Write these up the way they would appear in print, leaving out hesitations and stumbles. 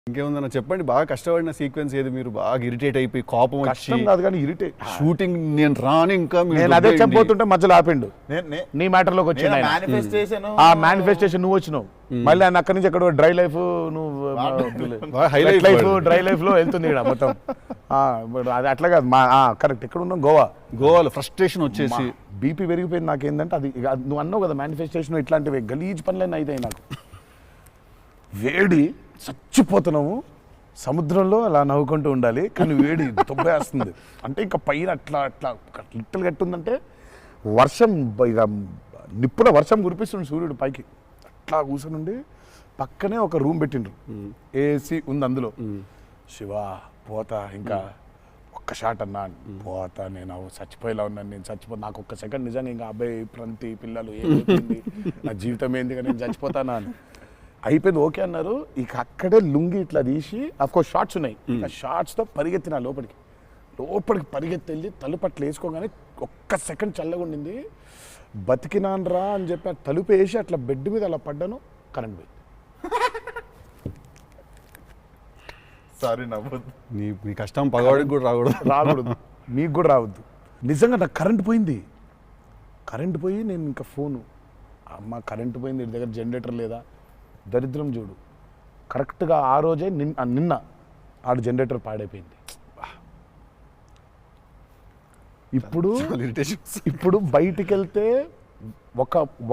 ఇంకేముందన్నా చెప్పండి, బాగా కష్టపడిన సీక్వెన్స్ ఏది, మీరు బాగా ఇరిటేట్ అయిపోయి కోపం వచ్చి? కాదు కానీ ఇరిటేట్ షూటింగ్ నేను రాని ఇంకా నేను అదే చెప్పబోతుంటే మధ్యలో ఆపిండు. నీ మ్యాటర్లోకి వచ్చింది ఆ మేనిఫెస్టేషన్. నువ్వు వచ్చినావు మళ్ళీ ఆయన అక్కడి నుంచి ఎక్కడ డ్రై లైఫ్, నువ్వు డ్రై లైఫ్ లో వెళ్తుంది ఇక్కడ మొత్తం. అది అట్లా కాదు, కరెక్ట్. ఎక్కడ ఉన్నాం? గోవాలో ఫ్రస్ట్రేషన్ వచ్చేసి బీపీ పెరిగిపోయింది. నాకేందంటే అది నువ్వు అన్నావు కదా మేనిఫెస్టేషన్, ఇట్లాంటివి గలీజ్ పనులన్నీ అవుతాయి నాకు. వేడి చచ్చిపోతున్నాము, సముద్రంలో అలా నవ్వుకుంటూ ఉండాలి, కానీ వేడి తొబ్బేస్తుంది. అంటే ఇంకా పైన అట్లా అట్లా లిట్టలు కట్టుందంటే వర్షం, ఇక నిప్పున వర్షం కురిపిస్తుంది సూర్యుడు పైకి. అట్లా కూర్చొని పక్కనే ఒక రూమ్ పెట్టిండ్రు, ఏసీ ఉంది అందులో. శివా పోతా, ఇంకా ఒక్క షాట్ అన్నా పోతా, నేను చచ్చిపోయేలా ఉన్నాను, నేను నాకు ఒక్క సెకండ్ నిజంగా ఇంకా అబ్బాయి ప్రంతి పిల్లలు ఏమైపోయింది, నా జీవితం ఏంది, నేను చచ్చిపోతానా అని అయిపోయింది. ఓకే అన్నారు. ఇక అక్కడే లుంగి ఇట్లా తీసి, అఫ్కోర్స్ షార్ట్స్ ఉన్నాయి, ఆ షార్ట్స్తో పరిగెత్తిన లోపలికి పరిగెత్తి వెళ్ళి తలుపు అట్లా వేసుకోగానే ఒక్క సెకండ్ చల్లగా ఉండింది. బతికినాను రా అని చెప్పి ఆ తలుపు వేసి అట్లా బెడ్ మీద అలా పడ్డాను, కరెంట్ పోయింది. సారీ నవ్వద్దు, నీ కష్టం పగవాడికి కూడా రాకూడదు, మీకు కూడా రావద్దు. నిజంగా నాకు కరెంట్ పోయింది. కరెంట్ పోయి నేను ఇంకా ఫోను, అమ్మ కరెంట్ పోయింది, ఇంటి దగ్గర జనరేటర్ లేదా, దరిద్రం చూడు. కరెక్ట్గా ఆ రోజే నిన్న ఆడు జనరేటర్ పాడైపోయింది. ఇప్పుడు బయటికి వెళ్తే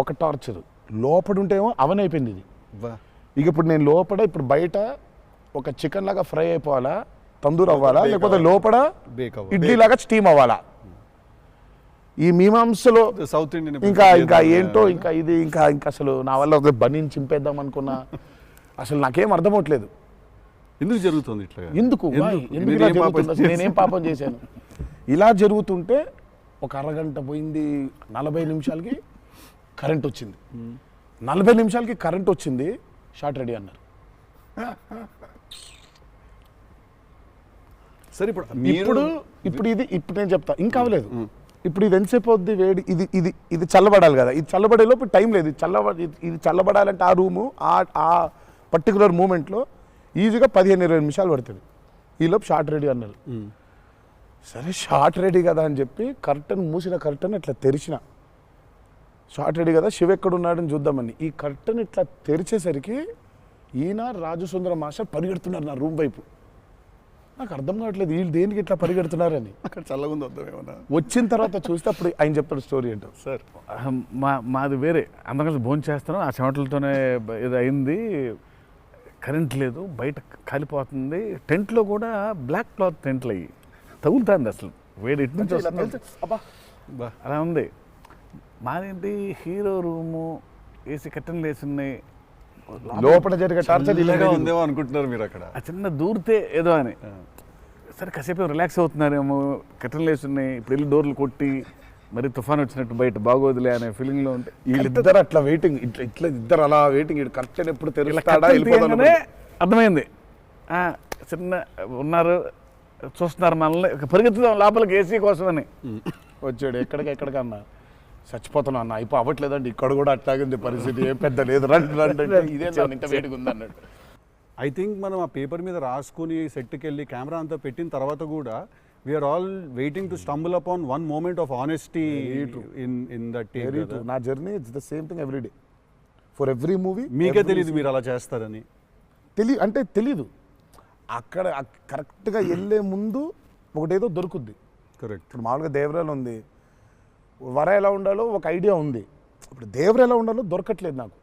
ఒక టార్చర్, లోపల ఉంటేమో అవన్ అయిపోయింది ఇది. ఇక ఇప్పుడు నేను లోపల, ఇప్పుడు బయట ఒక చికెన్ లాగా ఫ్రై అయిపోవాలా, తందూరు అవ్వాలా, లేకపోతే లోపల ఇడ్లీ లాగా స్టీమ్ అవ్వాలా. ఈ మీమాంసలో సౌత్ ఇండియన్ ఇంకా ఏంటో ఇంకా ఇది ఇంకా అసలు నా వల్ల బనీని చింపేద్దాం అనుకున్నా, అసలు నాకేం అర్థమవట్లేదు. ఎందుకు జరుగుతుంది ఇట్లా? ఎందుకు ఇలా జరుగుతుంది? అసలు నేనేం పాపం చేశాను? ఇలా జరుగుతుంటే ఒక అరగంట పోయింది, 40 నిమిషాలకి కరెంట్ వచ్చింది. 40 నిమిషాలకి కరెంట్ వచ్చింది, షార్ట్ రెడీ అన్నారు. సరే ఇప్పుడు నేను చెప్తా, ఇంకా అవ్వలేదు. ఇప్పుడు ఇది ఎంతసేపు అవుద్ది వేడి, ఇది చల్లబడాలి కదా, ఇది చల్లబడేలోపు టైం లేదు. ఇది చల్లబడాలంటే ఆ రూము ఆ పర్టికులర్ మూమెంట్లో ఈజీగా 15-20 నిమిషాలు పడుతుంది. ఈలోపు షార్ట్ రెడీ అన్నారు. సరే షార్ట్ రెడీ కదా అని చెప్పి మూసిన కర్టన్ ఇట్లా తెరిచిన, షార్ట్ రెడీ కదా శివ ఎక్కడున్నాడని చూద్దామని. ఈ కర్టన్ ఇట్లా తెరిచేసరికి ఈయన రాజు సుందరం మాస్టర్ పరిగెడుతున్నారు నా రూమ్ వైపు. నాకు అర్థం కావట్లేదు వీళ్ళు దేనికి ఇట్లా పరిగెడుతున్నారని. అక్కడ చల్లగా ఉంది, వద్దామేమన్నా. వచ్చిన తర్వాత చూస్తే అప్పుడు ఆయన చెప్తాడు స్టోరీ ఏంటో. సార్ మాది వేరే, అందరం కలిసి భోజనం చేస్తాను, ఆ చెమటలతోనే ఇది అయింది, కరెంట్ లేదు, బయట కాలిపోతుంది, టెంట్లో కూడా బ్లాక్ క్లాత్ టెంట్లు అయ్యి తగులుతుంది, అసలు వేడి ఇటు నుంచి వస్తుంది, అలా ఉంది. మాదేంటి హీరో రూము, ఏసీ కట్టెన్లు వేసి ఉన్నాయి, లోపల జరిగే టార్చర్ ఇలాగా ఉందేమో అనుకుంటున్నారు మీరు అక్కడ. ఆ చిన్న దూరితే ఏదో అని, సరే కాసేపు రిలాక్స్ అవుతున్నారేమో, కట్టెన్లు వేసి ఉన్నాయి, ఇప్పుడు వెళ్ళి డోర్లు కొట్టి మరి తుఫాన్ వచ్చినట్టు బయట బాగోదులే అనే ఫీలింగ్లో ఉంటే వీళ్ళిద్దరు అట్లా వెయిటింగ్, ఇట్లా ఇద్దరు అలా వెయిటింగ్, కర్టెన్ ఎప్పుడు తెరుస్తాడా అర్థమైంది. చిన్న ఉన్నారు, చూస్తున్నారు మనల్ని, పరిగెత్తుదాం లోపలికి ఏసీ కోసం అని వచ్చాడు. ఎక్కడికన్నా చచ్చిపోతున్నా అన్న, అయిపో అవ్వట్లేదండి, ఇక్కడ కూడా అట్లాగింది పరిస్థితి, ఏం పెద్ద లేదు, రండి ఇదే ఇంత వేడిగా ఉంది అన్నాడు. ఐ థింక్ మనం ఆ పేపర్ మీద రాసుకుని సెట్కి వెళ్ళి కెమెరా అంతా పెట్టిన తర్వాత కూడా we are all waiting to stumble upon one moment of honesty in that take. నా journey it's the same thing every day for every movie. మీకే తెలియదు మీరు అలా చేస్తారని? తెలీదు. అక్కడ కరెక్ట్గా వెళ్ళే ముందు ఒకటేదో దొరుకుద్ది. కరెక్ట్. ఇప్పుడు మామూలుగా దేవరాలు ఉంది, వర ఎలా ఉండాలో ఒక ఐడియా ఉంది, ఇప్పుడు దేవర ఎలా ఉండాలో దొరకట్లేదు నాకు.